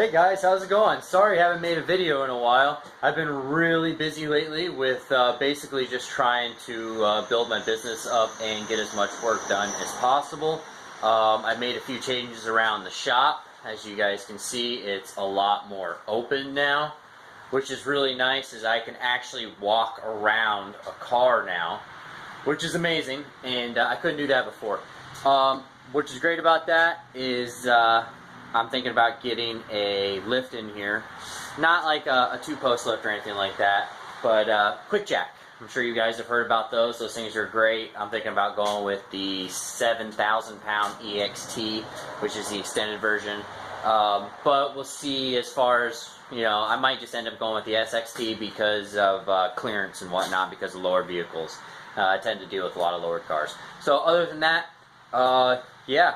Hey guys, how's it going? Sorry I haven't made a video in a while. I've been really busy lately with basically just trying to build my business up and get as much work done as possible. I've made a few changes around the shop. As you guys can see, it's a lot more open now, which is really nice, as I can actually walk around a car now, which is amazing, and I couldn't do that before. Which is great about that is I'm thinking about getting a lift in here. Not like a two-post lift or anything like that, but quick jack. I'm sure you guys have heard about those. Those things are great. I'm thinking about going with the 7,000 pound EXT, which is the extended version. But we'll see as far as, you know, I might just end up going with the SXT because of clearance and whatnot, because of lower vehicles. I tend to deal with a lot of lower cars. So other than that, yeah,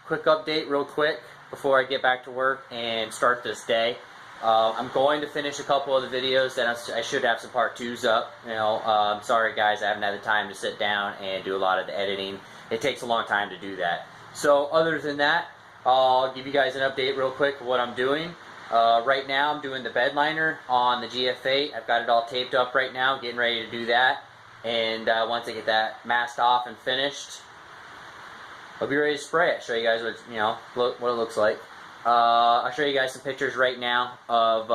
quick update real quick before I get back to work and start this day. I'm going to finish a couple of the videos that I should have some part 2s up. You know, sorry guys, I haven't had the time to sit down and do a lot of the editing. It takes a long time to do that. So other than that, I'll give you guys an update real quick of what I'm doing. Right now I'm doing the Bedliner on the Gf8. I've got it all taped up right now, getting ready to do that. And once I get that masked off and finished, I'll be ready to spray it. Show you guys what, you know, what it looks like. I'll show you guys some pictures right now of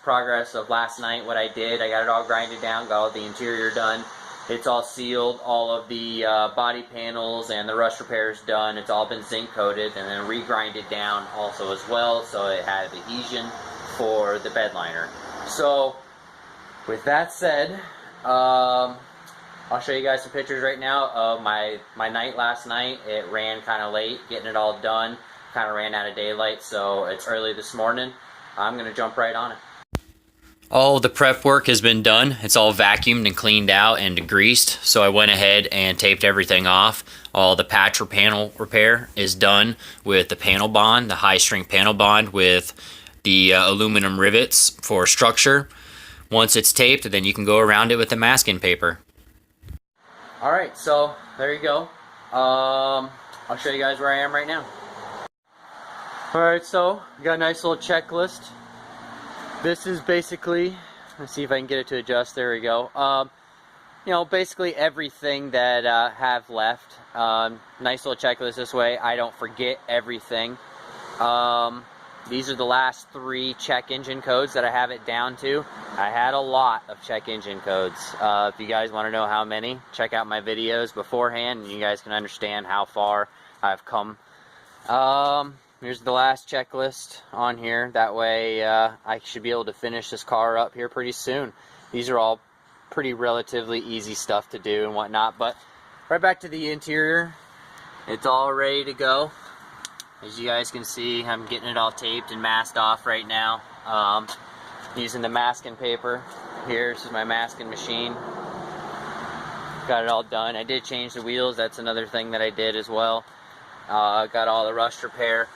progress of last night, what I did. I got it all grinded down, got all the interior done. It's all sealed, all of the body panels and the rust repairs done. It's all been zinc coated and then re-grinded down also as well, so it had adhesion for the Bedliner. So with that said, I'll show you guys some pictures right now of my night last night. It ran kind of late, getting it all done. Kind of ran out of daylight, so it's early this morning. I'm going to jump right on it. All the prep work has been done. It's all vacuumed and cleaned out and degreased. So I went ahead and taped everything off. All the patch or panel repair is done with the panel bond, the high strength panel bond with the aluminum rivets for structure. Once it's taped, then you can go around it with the masking paper. Alright, so there you go. I'll show you guys where I am right now. Alright, so we got a nice little checklist. This is basically, let's see if I can get it to adjust. There we go. You know, basically everything that I have left. Nice little checklist this way. I don't forget everything. These are the last 3 check engine codes that I have it down to. I had a lot of check engine codes. If you guys want to know how many, check out my videos beforehand and you guys can understand how far I've come. Here's the last checklist on here. That way I should be able to finish this car up here pretty soon. These are all pretty relatively easy stuff to do and whatnot. But right back to the interior. It's all ready to go. As you guys can see, I'm getting it all taped and masked off right now. Using the masking paper. Here, this is my masking machine. Got it all done. I did change the wheels. That's another thing that I did as well. Got all the rust repair.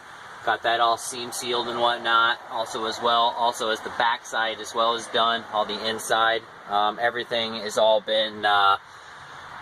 Got that all seam sealed and whatnot. Also as the back side as well is done. All the inside. Everything has all been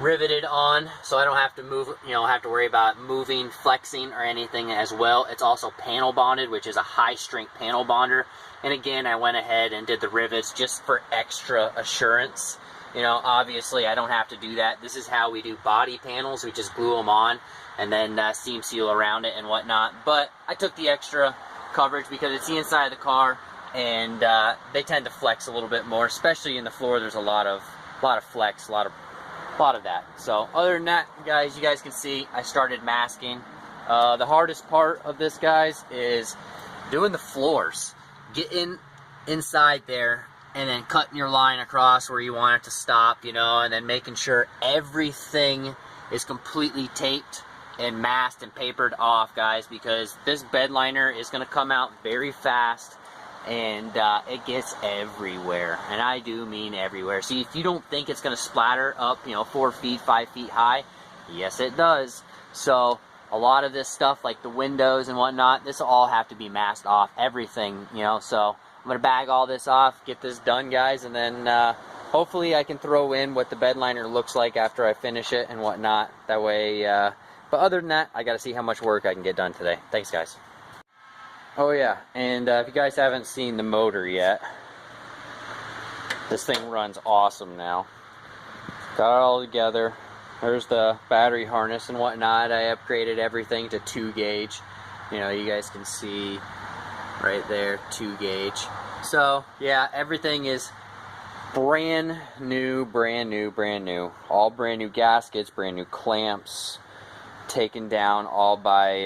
riveted on, so I don't have to move, you know, have to worry about moving, flexing, or anything as well. It's also panel bonded, which is a high strength panel bonder. And again, I went ahead and did the rivets just for extra assurance. You know, obviously I don't have to do that. This is how we do body panels. We just glue them on and then seam seal around it and whatnot. But I took the extra coverage because it's the inside of the car, and they tend to flex a little bit more, especially in the floor. There's a lot of flex, a lot of that. So other than that, guys, you guys can see I started masking. The hardest part of this, guys, is doing the floors. Getting inside there and then cutting your line across where you want it to stop, you know, and then making sure everything is completely taped and masked and papered off, guys, because this Bedliner is going to come out very fast. And it gets everywhere, and I do mean everywhere. See, if you don't think it's going to splatter up, you know, 4 feet, 5 feet high, yes it does. So a lot of this stuff, like the windows and whatnot, this will all have to be masked off, everything, you know. So I'm going to bag all this off, get this done, guys, and then hopefully I can throw in what the Bedliner looks like after I finish it and whatnot. That way, but other than that, I got to see how much work I can get done today. Thanks, guys. Oh yeah, and if you guys haven't seen the motor yet, this thing runs awesome now. Got it all together. There's the battery harness and whatnot. I upgraded everything to 2 gauge. You know, you guys can see right there, 2 gauge. So yeah, everything is brand new, brand new, brand new. All brand new gaskets, brand new clamps, taken down all by,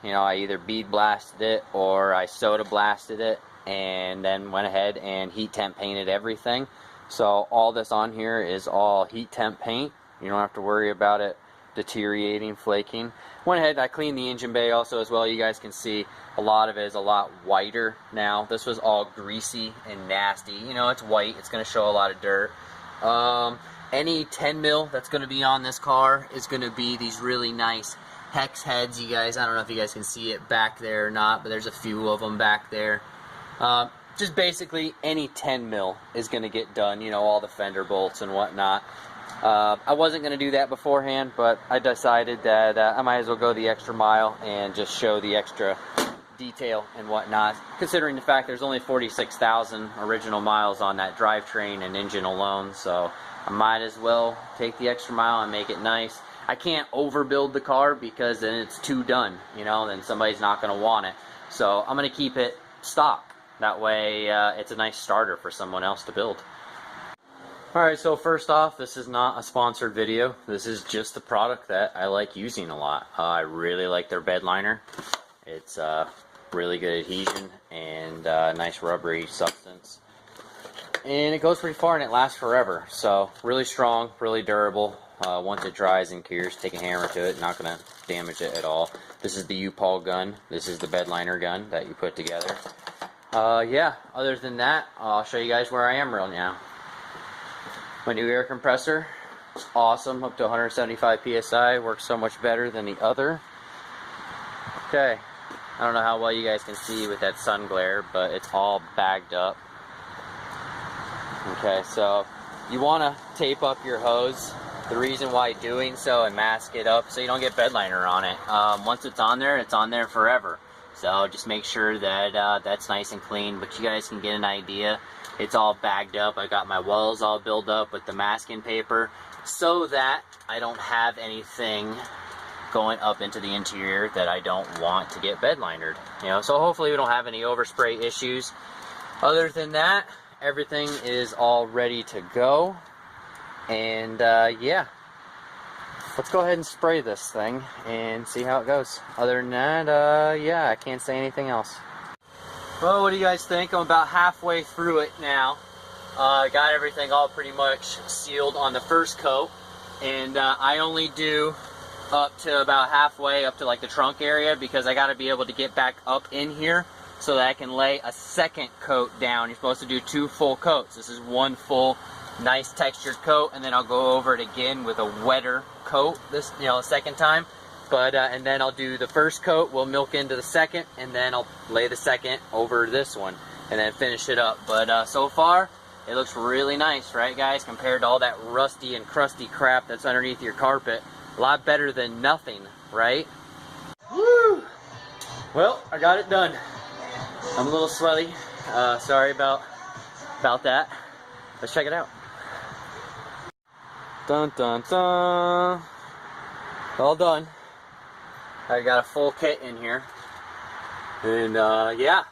you know, I either bead blasted it or I soda blasted it, and then went ahead and heat temp painted everything. So all this on here is all heat temp paint. You don't have to worry about it deteriorating, flaking. Went ahead, I cleaned the engine bay also as well. You guys can see a lot of it is a lot whiter now. This was all greasy and nasty. You know, it's white, it's going to show a lot of dirt. Any 10 mil that's going to be on this car is going to be these really nice hex heads. You guys, I don't know if you guys can see it back there or not, but there's a few of them back there. Just basically any 10 mil is going to get done, you know, all the fender bolts and whatnot. I wasn't going to do that beforehand, but I decided that I might as well go the extra mile and just show the extra detail and whatnot, considering the fact there's only 46,000 original miles on that drivetrain and engine alone, so I might as well take the extra mile and make it nice. I can't overbuild the car because then it's too done, you know, then somebody's not going to want it. So I'm going to keep it stock. That way it's a nice starter for someone else to build. Alright, so first off, this is not a sponsored video. This is just the product that I like using a lot. I really like their Bedliner. It's really good adhesion and nice rubbery substance. And it goes pretty far and it lasts forever. So really strong, really durable. Once it dries and cures, take a hammer to it, not going to damage it at all. This is the U-Paul gun. This is the Bedliner gun that you put together. Yeah, other than that, I'll show you guys where I am right now. My new air compressor is awesome, up to 175 psi, works so much better than the other. Okay, I don't know how well you guys can see with that sun glare, but it's all bagged up. Okay, so you want to tape up your hose. The reason why doing so and mask it up so you don't get Bedliner on it. Once it's on there forever. So just make sure that that's nice and clean, but you guys can get an idea. It's all bagged up. I got my wells all built up with the masking paper so that I don't have anything going up into the interior that I don't want to get Bedlinered. You know, so hopefully we don't have any overspray issues. Other than that, everything is all ready to go. And yeah, let's go ahead and spray this thing and see how it goes. Other than that, yeah, I can't say anything else. Well, what do you guys think? I'm about halfway through it now. Got everything all pretty much sealed on the first coat, and I only do up to about halfway up to like the trunk area because I got to be able to get back up in here so that I can lay a second coat down. You're supposed to do 2 full coats. This is 1 full nice textured coat, and then I'll go over it again with a wetter coat this, you know, a second time. But and then I'll do the first coat, we'll milk into the second, and then I'll lay the second over this one and then finish it up. But so far it looks really nice, right guys, compared to all that rusty and crusty crap that's underneath your carpet. A lot better than nothing, right? Woo! Well, I got it done. I'm a little sweaty, sorry about that. Let's check it out. Dun dun dun. All done. I got a full kit in here. And yeah,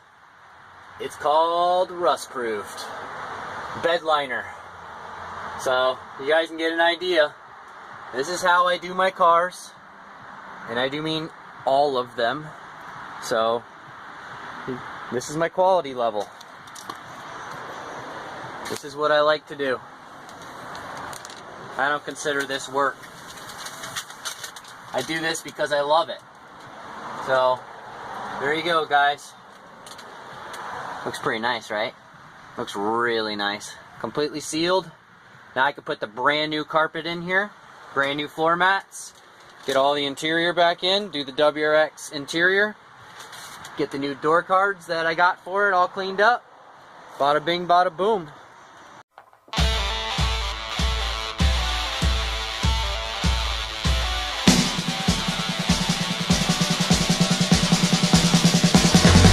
it's called rust proofed Bedliner. So you guys can get an idea. This is how I do my cars, and I do mean all of them. So this is my quality level. This is what I like to do. I don't consider this work. I do this because I love it. So, there you go, guys. Looks pretty nice, right? Looks really nice. Completely sealed. Now I can put the brand new carpet in here. Brand new floor mats. Get all the interior back in. Do the WRX interior. Get the new door cards that I got for it all cleaned up. Bada bing, bada boom.